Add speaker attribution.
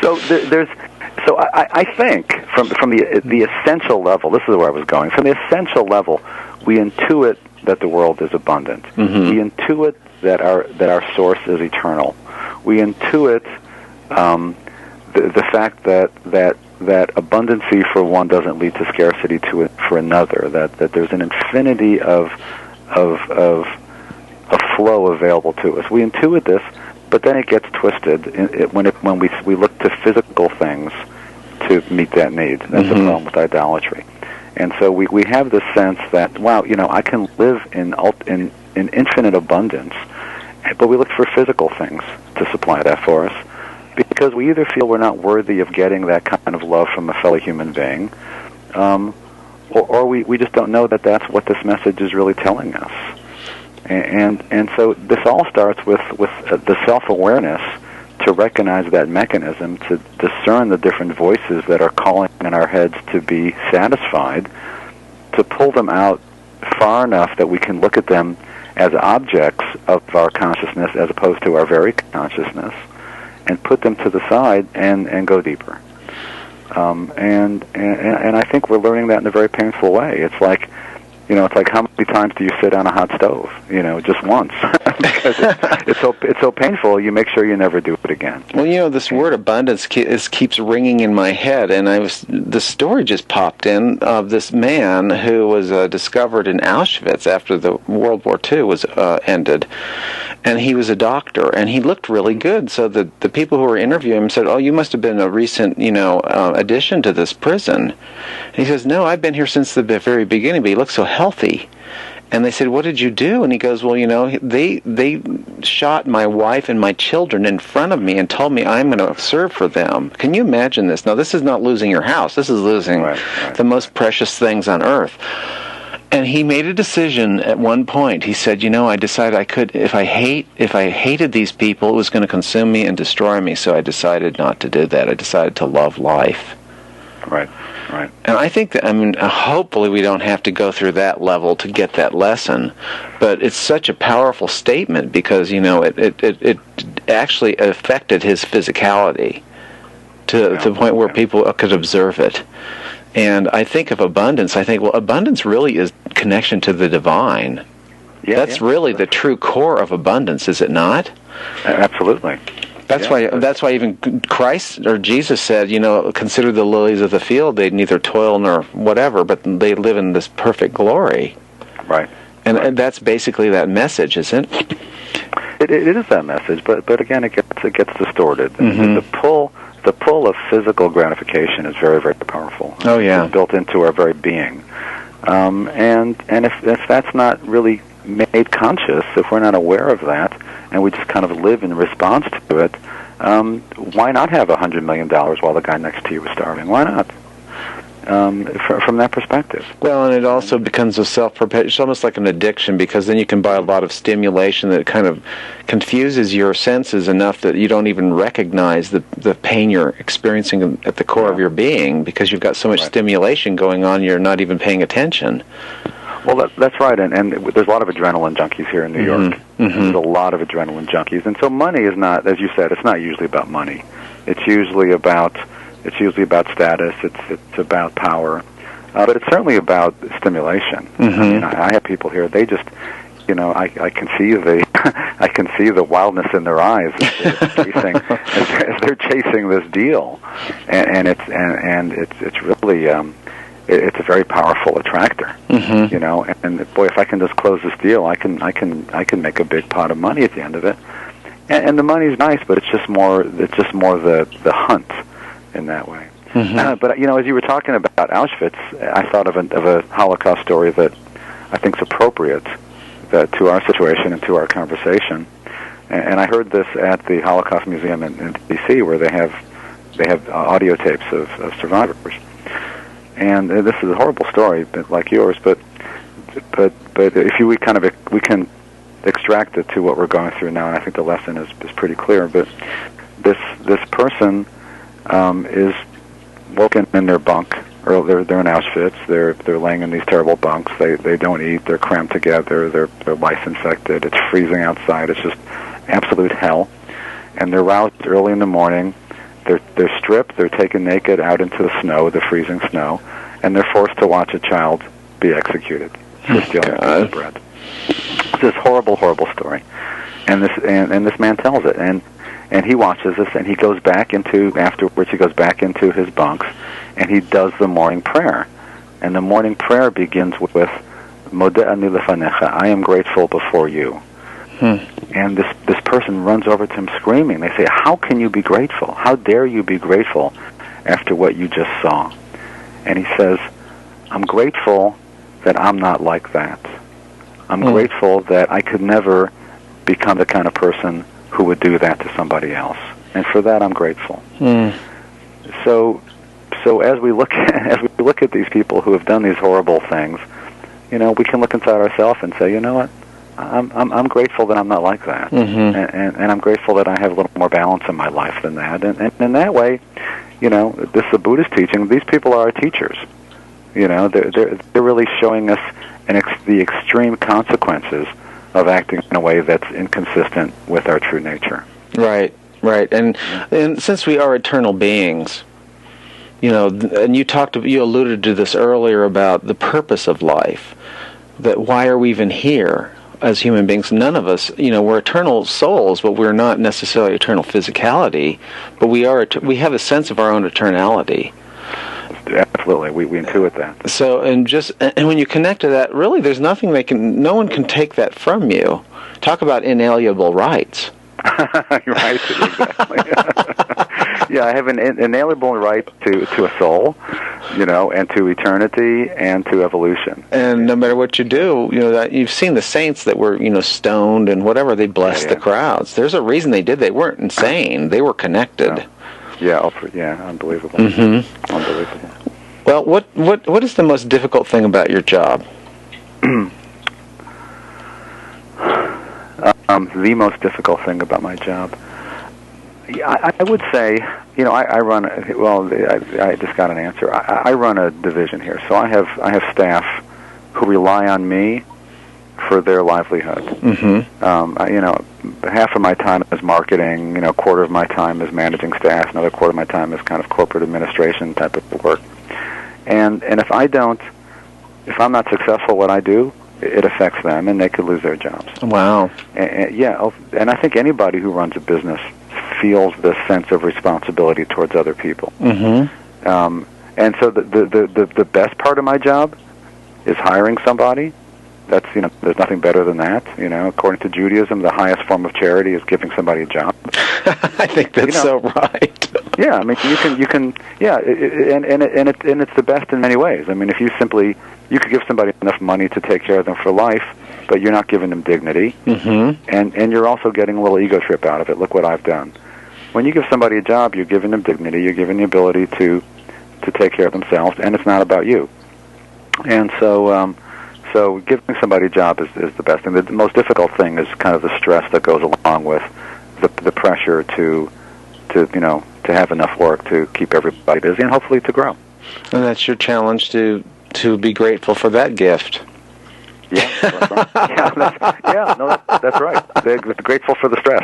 Speaker 1: So there's. So I think from the essential level, this is where I was going. From the essential level, we intuit that the world is abundant.
Speaker 2: Mm-hmm.
Speaker 1: We intuit that our source is eternal. We intuit the fact that abundancy for one doesn't lead to scarcity for another. That there's an infinity of flow available to us. We intuit this, but then it gets twisted when we look to physical things to meet that need. That's the problem with idolatry. And so we have this sense that, wow, I can live in infinite abundance, but we look for physical things to supply that for us because we either feel we're not worthy of getting that kind of love from a fellow human being, or we just don't know that that's what this message is really telling us. And so this all starts with the self-awareness to recognize that mechanism, to discern the different voices that are calling in our heads to be satisfied, to pull them out far enough that we can look at them as objects of our consciousness as opposed to our very consciousness, and put them to the side and go deeper. And I think we're learning that in a very painful way. It's like, it's like, how many times do you sit on a hot stove? Just once. Because it's so painful, you make sure you never do it again.
Speaker 2: Well, this word abundance keeps ringing in my head, and the story just popped in of this man who was discovered in Auschwitz after the World War II was ended, and he was a doctor, and he looked really good. So the people who were interviewing him said, "Oh, you must have been a recent, addition to this prison." And he says, "No, I've been here since the very beginning, but he looks so healthy." And they said, "What did you do?" And he goes, "Well, they shot my wife and my children in front of me and told me I'm going to serve for them." Can you imagine this? Now, this is not losing your house. This is losing the most precious things on earth. And he made a decision at one point. He said, I decided I could, if I hated these people, it was going to consume me and destroy me. So I decided not to do that. I decided to love life.
Speaker 1: Right.
Speaker 2: And I think that, hopefully we don't have to go through that level to get that lesson, but it's such a powerful statement because, it actually affected his physicality to the point where people could observe it. And I think of abundance, abundance really is connection to the divine. That's really the true core of abundance, is it not?
Speaker 1: Absolutely.
Speaker 2: That's why even Christ or Jesus said, consider the lilies of the field. They neither toil nor whatever, but they live in this perfect glory.
Speaker 1: Right.
Speaker 2: And that's basically that message, isn't it?
Speaker 1: It is that message, but again, it gets distorted. Mm-hmm. The pull of physical gratification is very, very powerful.
Speaker 2: Oh yeah,
Speaker 1: it's built into our very being. And if that's not really made conscious, if we're not aware of that, and we just kind of live in response to it, why not have $100 million while the guy next to you is starving? Why not? From that perspective.
Speaker 2: Well, and it also becomes a self-perpetuation. It's almost like an addiction, because then you can buy a lot of stimulation that kind of confuses your senses enough that you don't even recognize the pain you're experiencing at the core of your being, because you've got so much stimulation going on, you're not even paying attention.
Speaker 1: Well, that's right, and there's a lot of adrenaline junkies here in New York. Mm-hmm. There's a lot of adrenaline junkies, and so money is not, as you said, it's not usually about money. It's usually about status. It's about power, but it's certainly about stimulation.
Speaker 2: Mm-hmm.
Speaker 1: I have people here. They just, I can see I can see the wildness in their eyes as they're chasing this deal, and it's really. It's a very powerful attractor,
Speaker 2: mm-hmm.
Speaker 1: And boy, if I can just close this deal, I can make a big pot of money at the end of it, and the money's nice, but it's just more the hunt in that way.
Speaker 2: Mm-hmm.
Speaker 1: But as you were talking about Auschwitz, I thought of a Holocaust story that I think is appropriate to our situation and to our conversation, and I heard this at the Holocaust Museum in D.C., where they have audio tapes of survivors. And this is a horrible story, like yours. But if we can extract it to what we're going through now, and I think the lesson is pretty clear. But this person is woken in their bunk, or they're in Auschwitz. They're laying in these terrible bunks. They don't eat. They're crammed together. They're lice infected. It's freezing outside. It's just absolute hell. And they're roused early in the morning They're stripped. They're taken naked out into the snow, the freezing snow, and they're forced to watch a child be executed for stealing a piece of bread. It's this horrible, horrible story, and this man tells it, and he watches this, and he goes back afterwards. He goes back into his bunks, and he does the morning prayer, and the morning prayer begins with "Modeh ani lefanecha," I am grateful before you. And this person runs over to him screaming. They say, "How can you be grateful? How dare you be grateful after what you just saw?" And he says, "I'm grateful that I'm not like that. I'm grateful that I could never become the kind of person who would do that to somebody else. And for that, I'm grateful." So as we look at these people who have done these horrible things, we can look inside ourselves and say, you know what? I'm grateful that I'm not like that, and I'm grateful that I have a little more balance in my life than that. And in that way, this is a Buddhist teaching. These people are our teachers. They're really showing us the extreme consequences of acting in a way that's inconsistent with our true nature.
Speaker 2: Right. And since we are eternal beings, and you alluded to this earlier about the purpose of life, that why are we even here as human beings? None of us, we're eternal souls, but we're not necessarily eternal physicality, but we have a sense of our own eternality.
Speaker 1: Absolutely, we intuit that.
Speaker 2: So, and when you connect to that, really, there's nothing no one can take that from you. Talk about inalienable rights.
Speaker 1: Right, exactly. Yeah, I have an inalienable right to a soul, and to eternity and to evolution.
Speaker 2: And no matter what you do, that you've seen the saints that were, stoned and whatever, they blessed the crowds. There's a reason they did. They weren't insane. They were connected.
Speaker 1: Yeah, unbelievable. Unbelievable.
Speaker 2: Well, what is the most difficult thing about your job?
Speaker 1: The most difficult thing about my job, I would say, I run. I just got an answer. I run a division here, so I have staff who rely on me for their livelihood. Half of my time is marketing. A quarter of my time is managing staff. Another quarter of my time is kind of corporate administration type of work. And if I'm not successful at what I do, it affects them, and they could lose their jobs.
Speaker 2: Wow.
Speaker 1: And I think anybody who runs a business feels this sense of responsibility towards other people. And so the best part of my job is hiring somebody. That's there's nothing better than that. According to Judaism, the highest form of charity is giving somebody a job.
Speaker 2: I think that's so right.
Speaker 1: Yeah, I mean you can and it's the best in many ways. I mean, if you could give somebody enough money to take care of them for life, but you're not giving them dignity, and you're also getting a little ego trip out of it. Look what I've done. When you give somebody a job, you're giving them dignity, you're giving the ability to take care of themselves, and it's not about you. And so giving somebody a job is the best thing. The most difficult thing is kind of the stress that goes along with the pressure to have enough work to keep everybody busy and hopefully to grow.
Speaker 2: And that's your challenge to be grateful for that gift.
Speaker 1: Yeah, that's right. That's right. They're grateful for the stress.